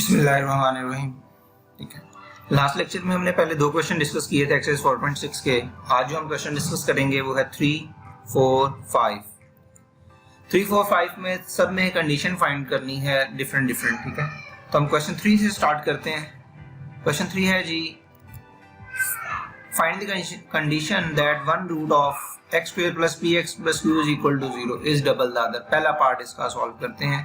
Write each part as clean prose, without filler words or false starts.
बिस्मिल्लाहिर्रहमानिर्रहीम। ठीक है, लास्ट लेक्चर में हमने पहले दो क्वेश्चन डिस्कस किए थे एक्सरसाइज 4.6 के। आज जो हम क्वेश्चन डिस्कस करेंगे वो है 3, 4, 5। 3, 4, 5 में सब में कंडीशन फाइंड करनी है डिफरेंट। ठीक है, तो हम क्वेश्चन 3 से स्टार्ट करते हैं। क्वेश्चन 3 है जी, find the condition that one root of x square plus px plus q is equal to 0 is double the other. पहला पार्ट इसका सॉल्व करते हैं।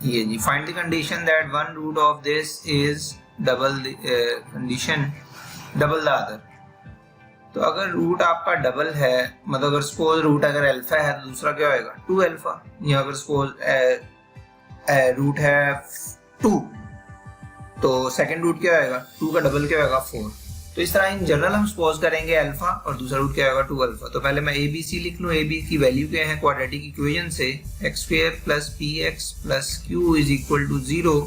ये जी, find the condition that one root of this is double condition double the other. तो अगर root आपका double है, मतलब अगर सपोज रूट अगर अल्फा है तो दूसरा क्या होएगा 2 अल्फा, या अगर सपोज रूट है 2 तो सेकंड रूट क्या होएगा 2 का डबल क्या होएगा 4। तो इस तरह इन जनरल हम सपोज करेंगे अल्फा और दूसरा रूट क्या होगा 2 अल्फा। तो पहले मैं ए बी सी लिख लूँ। ए बी की वैल्यू क्या है क्वाड्रेटिक इक्वेशन से, x square plus p x plus Q is equal to 0।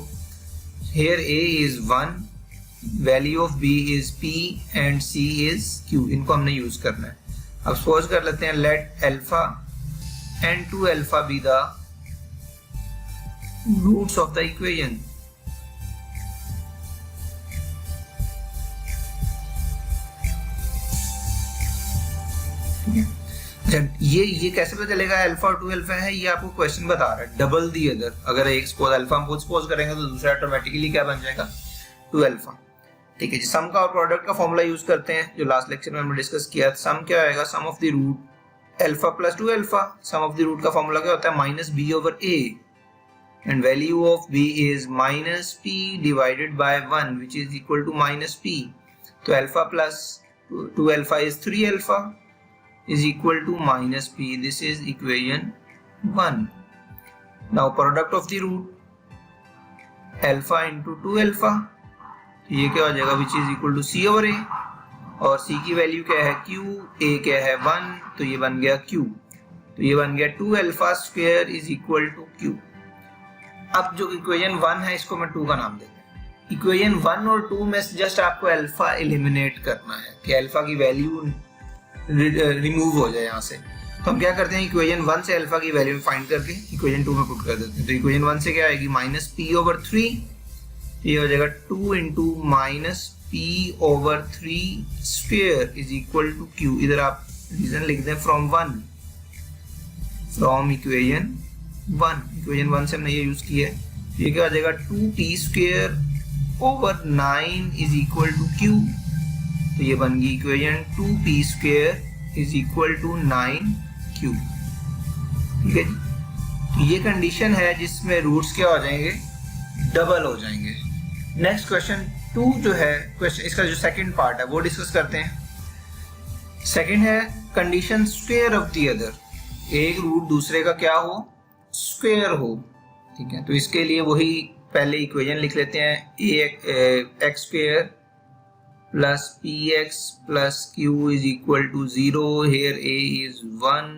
Here a is 1, value of B is p and c is q. इनको हमने यूज करना है। अब सपोज कर लेते हैं let alpha and 2 alpha be the roots of the equation. ये कैसे पता चलेगा अल्फा और 2 अल्फा है? ये आपको क्वेश्चन बता रहा है डबल दी अदर। अगर एक सपोज अल्फा हम खुद सपोज करेंगे तो दूसरा ऑटोमेटिकली क्या बन जाएगा 2 अल्फा। ठीक है जी, सम का और प्रोडक्ट का फॉर्मूला यूज करते हैं जो लास्ट लेक्चर में हमने डिस्कस किया। सम क्या आएगा, sum of the root alpha plus 2 alpha. Sum of the root का फॉर्मूला क्या होता है minus B over A, and value of B is minus P divided by 1 which is equal to minus P. तो alpha plus 2 alpha is 3 alpha is equal to minus p. This is equation 1. Now product of the root alpha into 2 alpha, तो ये क्या हो जाएगा which is equal to c over a, और c की value क्या है q, a क्या है 1, तो ये बन गया q। तो ये बन गया 2 alpha square is equal to q। अब जो इक्वेशन 1 है इसको मैं 2 का नाम देता हूँ। इक्वेशन 1 और 2 में जस्ट आपको अल्फा एलिमिनेट करना है कि अल्फा की वैल्यू रिमूव हो जाए यहाँ से। तो हम क्या करते हैं इक्वेशन 1 से अल्फा की वैल्यू फाइंड करके इक्वेशन 2 में पुट कर देते हैं। तो इक्वेशन 1 से क्या आएगी माइनस पी ओवर 3, ये हो जाएगा 2 into minus p over 3 square is equal to q. इधर आप रीजन लिख दें फ्रॉम 1, फ्रॉम इक्वेशन 1। इक्वेशन 1 से हमने ये यूज किया है। ये क्या हो जाएगा 2p square over 9 is equal to q. तो ये बन गई equation 2p square is equal to 9q। ठीक है जी, तो ये कंडीशन है जिसमें रूट्स क्या हो जाएंगे डबल हो जाएंगे। नेक्स्ट क्वेश्चन 2 जो है, क्वेश्चन इसका जो सेकंड पार्ट है वो डिस्कस करते हैं। सेकंड है condition square of the other, एक रूट दूसरे का क्या हो स्क्वायर हो। ठीक है, तो इसके लिए वही पहले इक्वेशन लिख लेते हैं। X square plus px plus q is equal to 0. Here a is 1,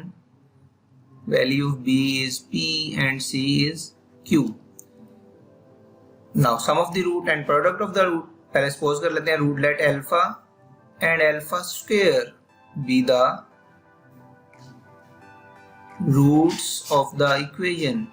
value of b is p and c is q. Now sum of the root and product of the root, पहले suppose कर लेते हैं root let alpha and alpha square be the roots of the equation.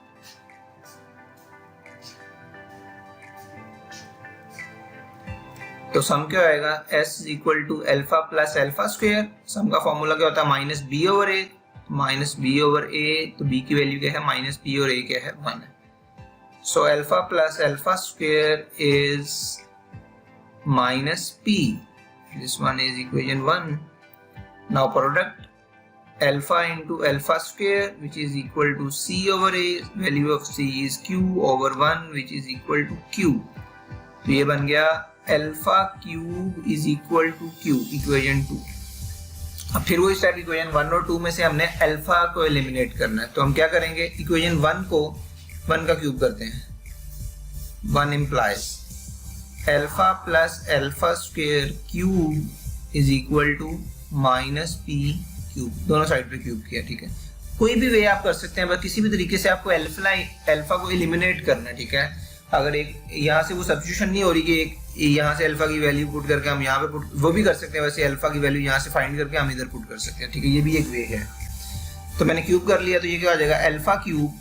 तो sum क्या आएगा s equal to alpha plus alpha square. Sum का formula क्या होता है माइनस बी ओवर ए, माइनस बी ओवर ए। तो b की वैल्यू क्या है माइनस पी और a क्या है 1। So alpha plus alpha square is minus p, this one is equation 1। Now product alpha into alpha square which is equal to c over a, value of c is q over 1 which is equal to q। तो ये बन गया alpha cube is equal to q, equation 2। अब फिर वो इस type equation 1 और 2 में से हमने अल्फा को एलिमिनेट करना है। तो हम क्या करेंगे इक्वेशन 1 को 1 का क्यूब करते हैं। 1 implies alpha plus alpha square cube is equal to minus p cube, दोनों साइड पे क्यूब किया। ठीक है, कोई भी वे आप कर सकते हैं, बस किसी भी तरीके से आपको अल्फा को एलिमिनेट करना है। ठीक है, अगर एक यहाँ से वो सब्स्टिट्यूशन नहीं हो रही कि एक यहाँ से अल्फा की वैल्यू पुट करके हम यहाँ पे पुट, वो भी कर सकते हैं। वैसे अल्फा की वैल्यू यहाँ से फाइंड करके हम इधर पुट कर सकते हैं। ठीक है, ये भी एक वे है। तो मैंने क्यूब कर लिया, तो ये क्या आ जाएगा alpha cube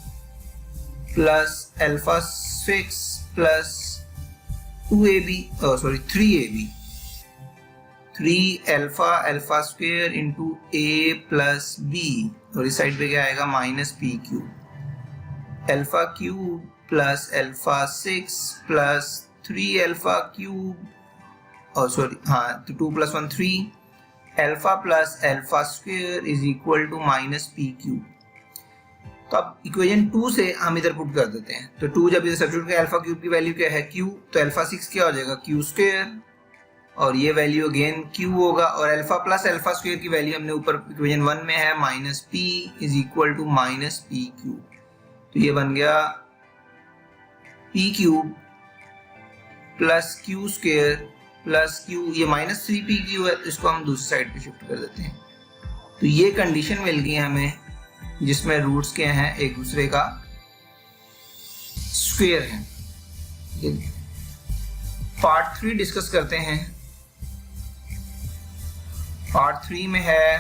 plus alpha 6 plus 2ab, sorry 3ab, 3 alpha alpha square into a plus b, और इस साइड पे क्या आएगा minus p cube, alpha cube plus alpha 6 plus 3 alpha cube, और सॉरी हाँ तो 2 plus 1 3 alpha plus alpha square is equal to minus p cube. तो अब इक्वेशन 2 से हम इधर पुट कर देते हैं, तो 2 जब इधर सब्स्टिट्यूट करें, अल्फा क्यूब की वैल्यू क्या है q, तो अल्फा 6 क्या हो जाएगा q स्क्वायर, और ये वैल्यू अगेन q होगा, और अल्फा प्लस अल्फा स्क्वायर की वैल्यू हमने ऊपर इक्वेशन 1 में है minus p is equal to minus p cube. तो ये बन गया p cube plus q square plus q, ये माइनस 3p क्यू है, इसको हम दूसरी साइड पे शिफ्ट कर देते हैं। तो ये कंडीशन मिल गई हमें जिसमें रूट्स क्या हैं एक दूसरे का स्क्वायर है। पार्ट 3 डिस्कस करते हैं। पार्ट 3 में है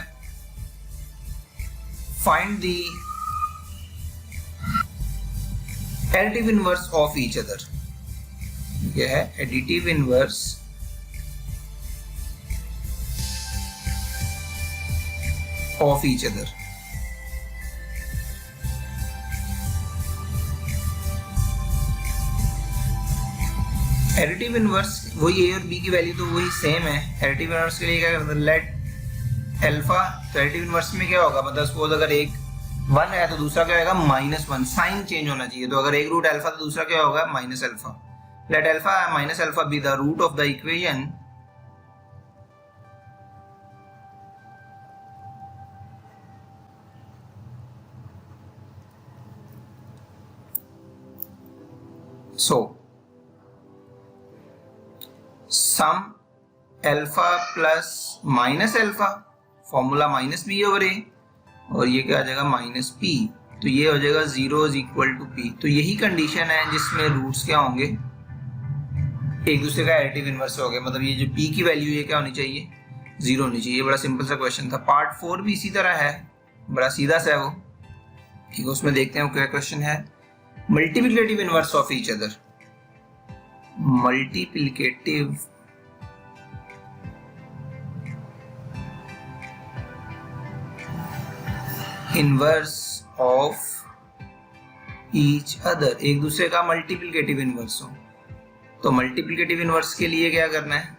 find the additive inverse of each other. यह है additive inverse of each other. Additive inverse वही ए और बी की वैल्यू तो वही सेम है। एडिटिव इनवर्स के लिए क्या करते हैं, लेट अल्फा, तो एडिटिव इनवर्स में क्या होगा, मतलब सपोज अगर एक 1 है तो दूसरा क्या होगा -1, साइन चेंज होना चाहिए। तो अगर एक रूट अल्फा तो दूसरा क्या होगा minus alpha. Let alpha minus alpha be the root of the equation so sum alpha plus minus alpha, formula minus B over a, और ये क्या आ जाएगा माइनस पी, तो ये हो जाएगा 0 इज इक्वल टू पी। तो यही कंडीशन है जिसमें रूट्स क्या होंगे एक दूसरे का एडिटिव इनवर्स हो गया, मतलब ये जो पी की वैल्यू ये क्या होनी चाहिए 0 होनी चाहिए। बड़ा सिंपल सा क्वेश्चन था। पार्ट 4 भी इसी तरह है, बड़ा सीधा सा है वो, ठीक है। उसमें देखते हैं वो क्या क्वेश्चन है। Multiplicative inverse of each other, multiplicative inverse of each other, एक दूसरे का मल्टीप्लिकेटिव इनवर्स हो। तो मल्टीप्लिकेटिव इनवर्स के लिए क्या करना है,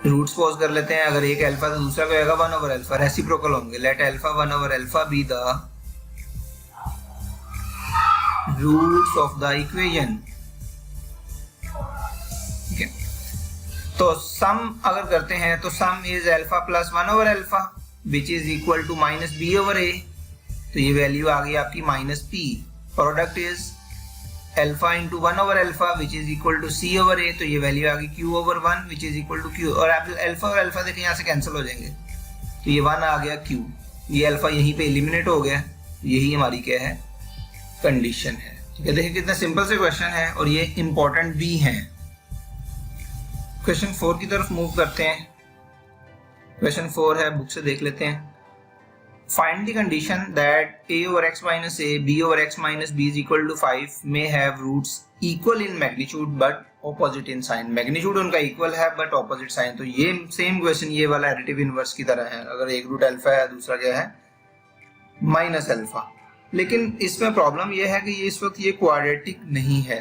रूट्स पोज कर लेते हैं। अगर एक अल्फा तो दूसरा क्या होगा 1 ओवर अल्फा, रेसिप्रोकल होंगे। Let alpha 1 over alpha be the roots of the equation, ठीक है। तो सम अगर करते हैं तो sum is alpha plus 1 over alpha which is equal to minus B over ए, तो ये वैल्यू आ गई आपकी minus p. Product is alpha into 1 over alpha which is equal to c over ए, तो ये वैल्यू आ गई Q over 1 which is equal to q, और अल्फा और अल्फा देखें यहाँ से कैंसिल हो जाएंगे, तो ये 1 आ गया क्यू, ये अल्फा यहीं पे एलिमिनेट हो गया। यही हमारी क्या है कंडीशन है, ठीक है। देखिए कितना सिंपल से क्वेश्चन है और ये इंपॉर्टेंट भी है। क्वेश्चन 4 की तरफ मूव करते हैं। क्वेश्चन 4 है, बुक से देख लेते हैं। Find the condition that a over x minus a, b over x minus b is equal to 5 may have roots equal in magnitude but opposite in sign। Magnitude उनका equal है but opposite sign. तो ये same question ये वाला additive inverse की तरह है। अगर एक रूट अल्फा है दूसरा क्या है माइनस अल्फा, लेकिन इसमें प्रॉब्लम ये है कि ये इस वक्त ये क्वाड्रेटिक नहीं है।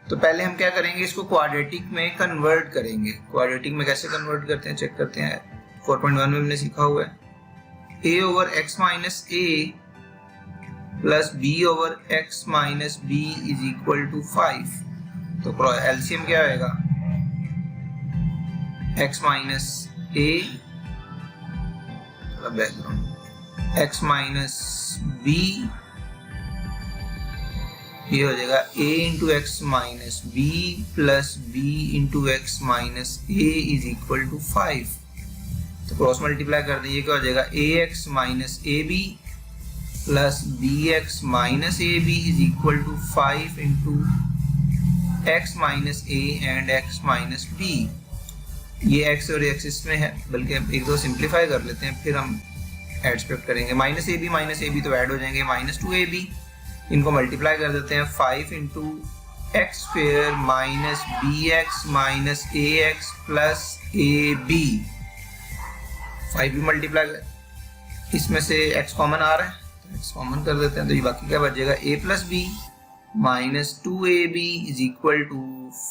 तो पहले हम क्या करेंगे, इसको क्वाड्रेटिक में कन्वर्ट करेंगे। क्वाड्रेटिक में कैसे कन्वर्ट करते हैं चेक करते हैं। 4.1 में हमने सीखा हुआ है a over x minus a plus b over x minus b is equal to 5। तो एलसीएम क्या आएगा x minus a, background x minus b, ये हो जाएगा a into x minus b plus b into x minus a is equal to 5। तो cross multiply कर दीजिए, क्या हो जाएगा ax minus ab plus bx minus ab is equal to 5 into x minus a and x minus b। ये x और x इसमें है, बल्कि एक दो सिंप्लीफाई कर लेते हैं फिर हम एड सब्ट्रैक्ट करेंगे। माइनस ab तो ऐड हो जाएंगे, माइनस 2ab इनको मल्टीप्लाई कर देते हैं 5 into x square minus b x minus a x plus a b. 5 भी मल्टीप्लाई, इसमें से x कॉमन आ रहा है तो x कॉमन कर देते हैं, तो ये बाकी क्या बचेगा a plus b minus 2ab is equal to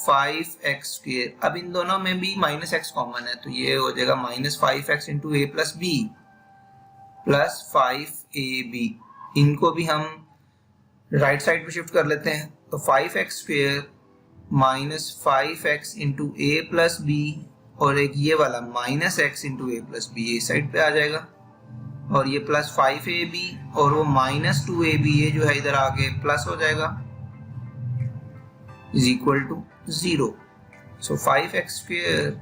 5x square. अब इन दोनों में भी माइनस x कॉमन है तो ये हो जाएगा minus 5x into a plus B plus 5ab। इनको भी हम राइट साइड पे शिफ्ट कर लेते हैं, तो 5x square minus 5x into a plus b और एक ये वाला minus x into a plus b ये साइड पे आ जाएगा, और ये प्लस 5ab और वो माइनस 2ab ये जो है इधर आगे प्लस हो जाएगा is equal to 0। So 5x square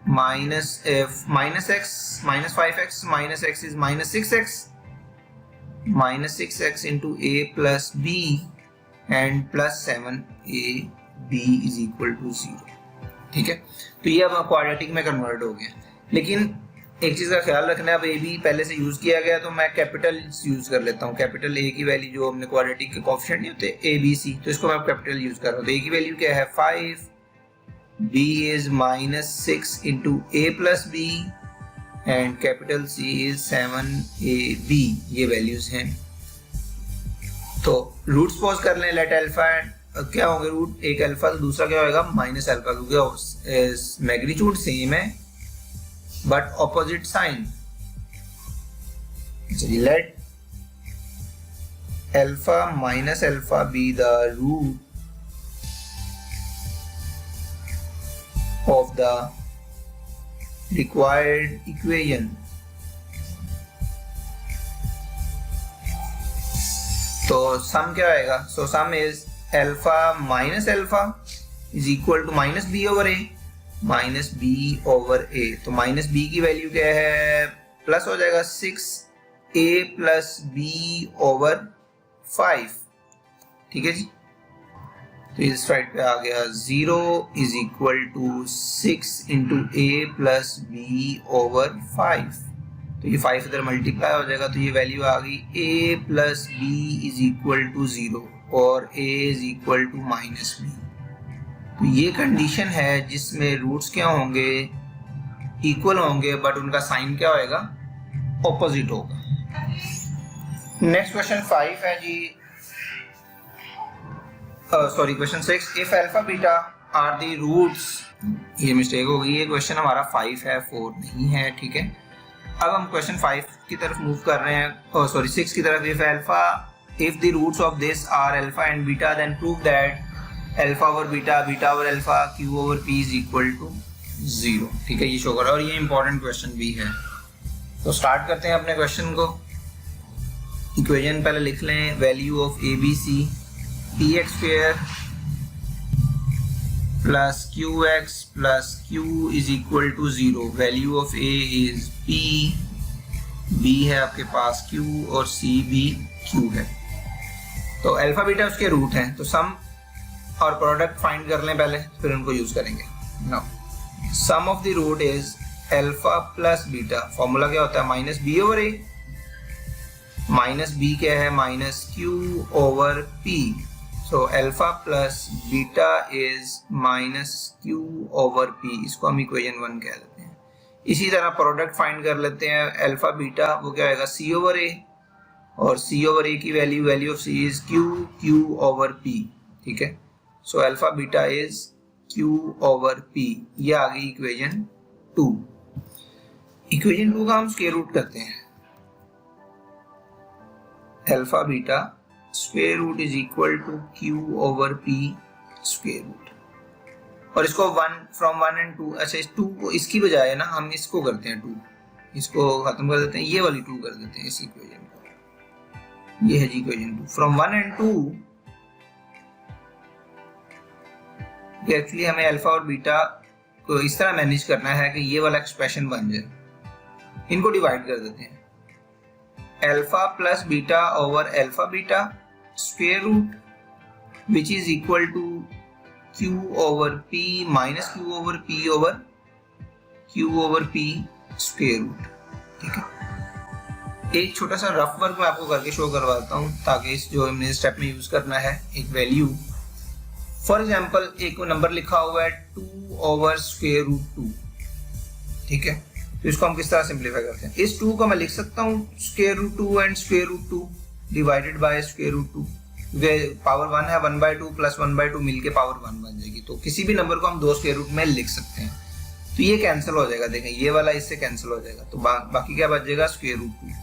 minus x minus 5x minus x is minus 6x into a plus b and plus 7ab is equal to 0। ठीक है, तो ये अब क्वाड्रेटिक में कन्वर्ट हो गया। लेकिन एक चीज का ख्याल रखना है, अब ए बी पहले से यूज किया गया तो मैं कैपिटल यूज कर लेता हूँ। कैपिटल ए की वैल्यू जो हमने क्वाड्रेटिक के कोएफिशिएंट नहीं होते ए बी सी, तो इसको मैं कैपिटल यूज कर रहा हूँ। तो ए की वैल्यू क्या है 5, b is minus 6 into a plus b and capital c is 7ab, ये वैल्यूज हैं। तो रूट सपोज कर लें, लेट अल्फा क्या होंगे रूट, एक अल्फा तो दूसरा क्या होगा माइनस अल्फा, क्योंकि मैग्नीट्यूड सेम है but opposite sign. Let alpha minus alpha be the root of the required equation। तो सम क्या आएगा, so sum is alpha minus alpha is equal to minus B over A minus B over ए। तो minus B की value क्या है plus हो जाएगा 6a plus b over 5। ठीक है जी, तो इस साइड पे आ गया 0 is equal to 6 into a plus b over 5। तो ये 5 इधर मल्टीप्लाई हो जाएगा, तो ये वैल्यू आ गई a plus B is equal to 0 और a is equal to minus B. तो ये कंडीशन है जिसमें रूट्स क्या होंगे इक्वल होंगे बट उनका साइन क्या होएगा ऑपोजिट होगा। नेक्स्ट क्वेश्चन 5 है जी, sorry question 6, if alpha beta are the roots, ये मिस्टेक हो गई, ये क्वेश्चन हमारा 5 है 4 नहीं है। ठीक है, अब हम क्वेश्चन 5 की तरफ मूव कर रहे हैं, सॉरी 6 की तरफ। If alpha if the roots of this are alpha and beta then prove that alpha over beta beta over alpha Q over P is equal to 0। ठीक है, ये शो कर रहा है और ये इंपॉर्टेंट क्वेश्चन भी है। तो स्टार्ट करते हैं अपने क्वेश्चन को। इक्वेशन पहले लिख लें, value of A B C P X square plus Q X plus Q is equal to 0। Value of A is P, B है आपके पास क्यू और सी भी क्यू है। तो अल्फा बीटा उसके रूट हैं, तो सम और प्रोडक्ट फाइंड कर लें पहले, फिर उनको यूज करेंगे। Now sum of the root is alpha plus beta, formula क्या होता है माइनस बी ओवर ए, माइनस बी क्या है minus Q over P. So alpha plus beta is minus Q over P, इसको हम इक्वेशन 1 कह देते हैं। इसी तरह प्रोडक्ट फाइंड कर लेते हैं, अल्फा बीटा वो क्या आएगा सी ओवर ए, और सी ओवर ए की value of C is Q, Q over P. ठीक है, so alpha beta is Q over P, ये आ गई इक्वेशन 2। इक्वेशन 2 का हम स्क्वायर रूट करते हैं, alpha beta square root is equal to Q over P square root, और इसको 1 फ्रॉम 1 एंड 2, अच्छा इस 2 को इसकी बजाय ना हम इसको करते हैं 2, इसको खत्म कर देते हैं, ये वाली 2 कर देते हैं इस इक्वेशन को। ये है जी इक्वेशन 2 फ्रॉम 1 एंड 2। एक्चुअली हमें अल्फा और बीटा को इस तरह मैनेज करना है कि ये वाला एक्सप्रेशन बन जाए। इनको डिवाइड कर देते हैं, alpha plus beta over alpha beta square root which is equal to Q over P minus Q over P over Q over P square root. ठीक है, एक छोटा सा रफ वर्क मैं आपको करके शो करवाता हूँ ताकि इस जो हमने स्टेप में यूज करना है एक वैल्यू, फॉर एग्जांपल एक नंबर लिखा हुआ है 2/√2, ठीक है। तो इसको हम किस तरह सिंप्लीफाई करते हैं, इस 2 को मैं लिख सकता हूँ √2 एंड √2 डिवाइडेड बाय √2, पावर 1 है, 1/2 प्लस 1/2 मिलके पावर 1 बन जाएगी। तो किसी भी नंबर को हम 2 स्क्वायर रूट में लिख सकते हैं। तो ये कैंसिल हो जाएगा, देखें ये वाला इससे कैंसिल हो जाएगा, तो बाकी क्या बच जाएगा √2।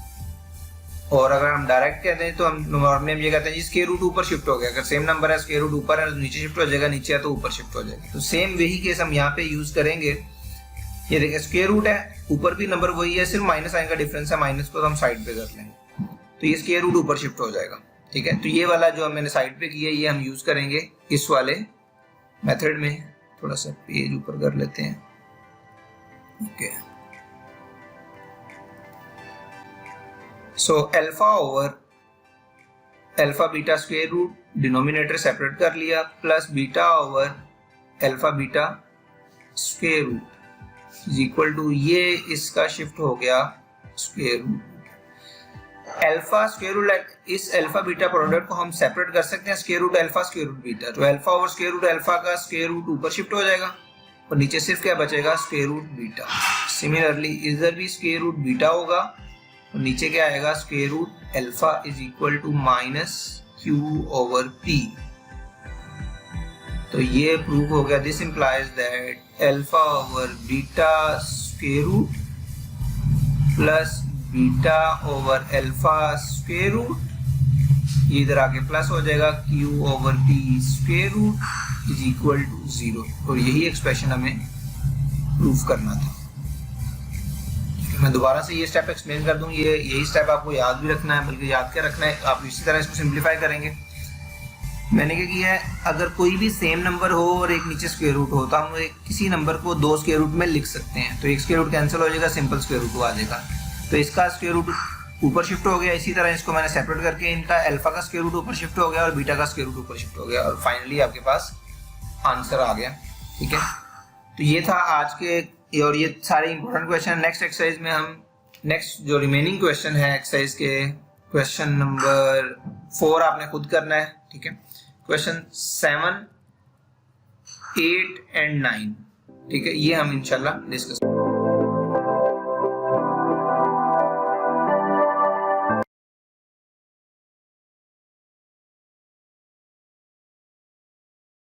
और अगर हम डायरेक्ट कहते हैं तो हम नॉर्मली हम ये कहते हैं जी √2 ऊपर शिफ्ट हो गया। अगर सेम नंबर है √2 ऊपर है तो नीचे शिफ्ट हो जाएगा, नीचे है तो ऊपर शिफ्ट हो जाएगा। तो सेम वही केस हम यहाँ पे यूज करेंगे। ये देखिए स्क्वायर रूट है, ऊपर भी नंबर वही है, सिर्फ माइनस साइन का डिफरेंस है, माइनस को तो हम साइड पे कर लेंगे, तो ये स्क्वायर रूट ऊपर शिफ्ट हो जाएगा, ठीक है। तो ये वाला जो मैंने साइड पे किया ये हम यूज करेंगे इस वाले मेथड में। थोड़ा सा पेज ऊपर कर लेते हैं, okay. So alpha over alpha beta square root, denominator separate कर लिया, plus beta over alpha beta square root is equal to, ये इसका शिफ्ट हो गया square root alpha square root. इस अल्फा बीटा प्रोडक्ट को हम सेपरेट कर सकते हैं square root alpha square root beta, तो alpha over square root alpha का स्क्वायर रूट ऊपर शिफ्ट हो जाएगा और नीचे सिर्फ क्या बचेगा स्क्वायर रूट बीटा। सिमिलरली इधर भी स्क्वायर रूट बीटा होगा और नीचे क्या आएगा square root alpha is equal to -q/p। तो ये प्रूव हो गया, this implies that alpha over beta square root plus beta over alpha square root, ये इधर आके प्लस हो जाएगा q/p square root is equal to 0। और यही एक्सप्रेशन हमें प्रूव करना था। मैं दोबारा से ये स्टेप एक्सप्लेन कर दूं, ये यही स्टेप आपको याद भी रखना है, बल्कि याद क्या रखना है, आप इसी तरह इसको सिंप्लीफाई करेंगे। मैंने क्या किया है, अगर कोई भी सेम नंबर हो और एक नीचे स्क्वायर रूट हो तो हम किसी नंबर को 2 स्क्वायर रूट में लिख सकते हैं। तो एक स्क्वायर रूट कैंसिल हो जाएगा, सिंपल स्क्वायर रूट आ जाएगा। तो इसका स्क्वायर रूट ऊपर शिफ्ट हो गया, इसी तरह इसको मैंने सेपरेट करके इनका अल्फा का स्क्वायर रूट ऊपर शिफ्ट हो गया और बीटा का स्क्वायर रूट ऊपर शिफ्ट हो गया, और फाइनली आपके पास आंसर आ गया, ठीक है। तो ये था आज के, और ये सारे इंपॉर्टेंट क्वेश्चन। नेक्स्ट एक्सरसाइज में हम नेक्स्ट जो रिमेनिंग क्वेश्चन है एक्सरसाइज के, क्वेश्चन नंबर 4 आपने खुद करना है, ठीक है। क्वेश्चन 7, 8 एंड 9, ठीक है, ये हम इंशाल्लाह डिस्कस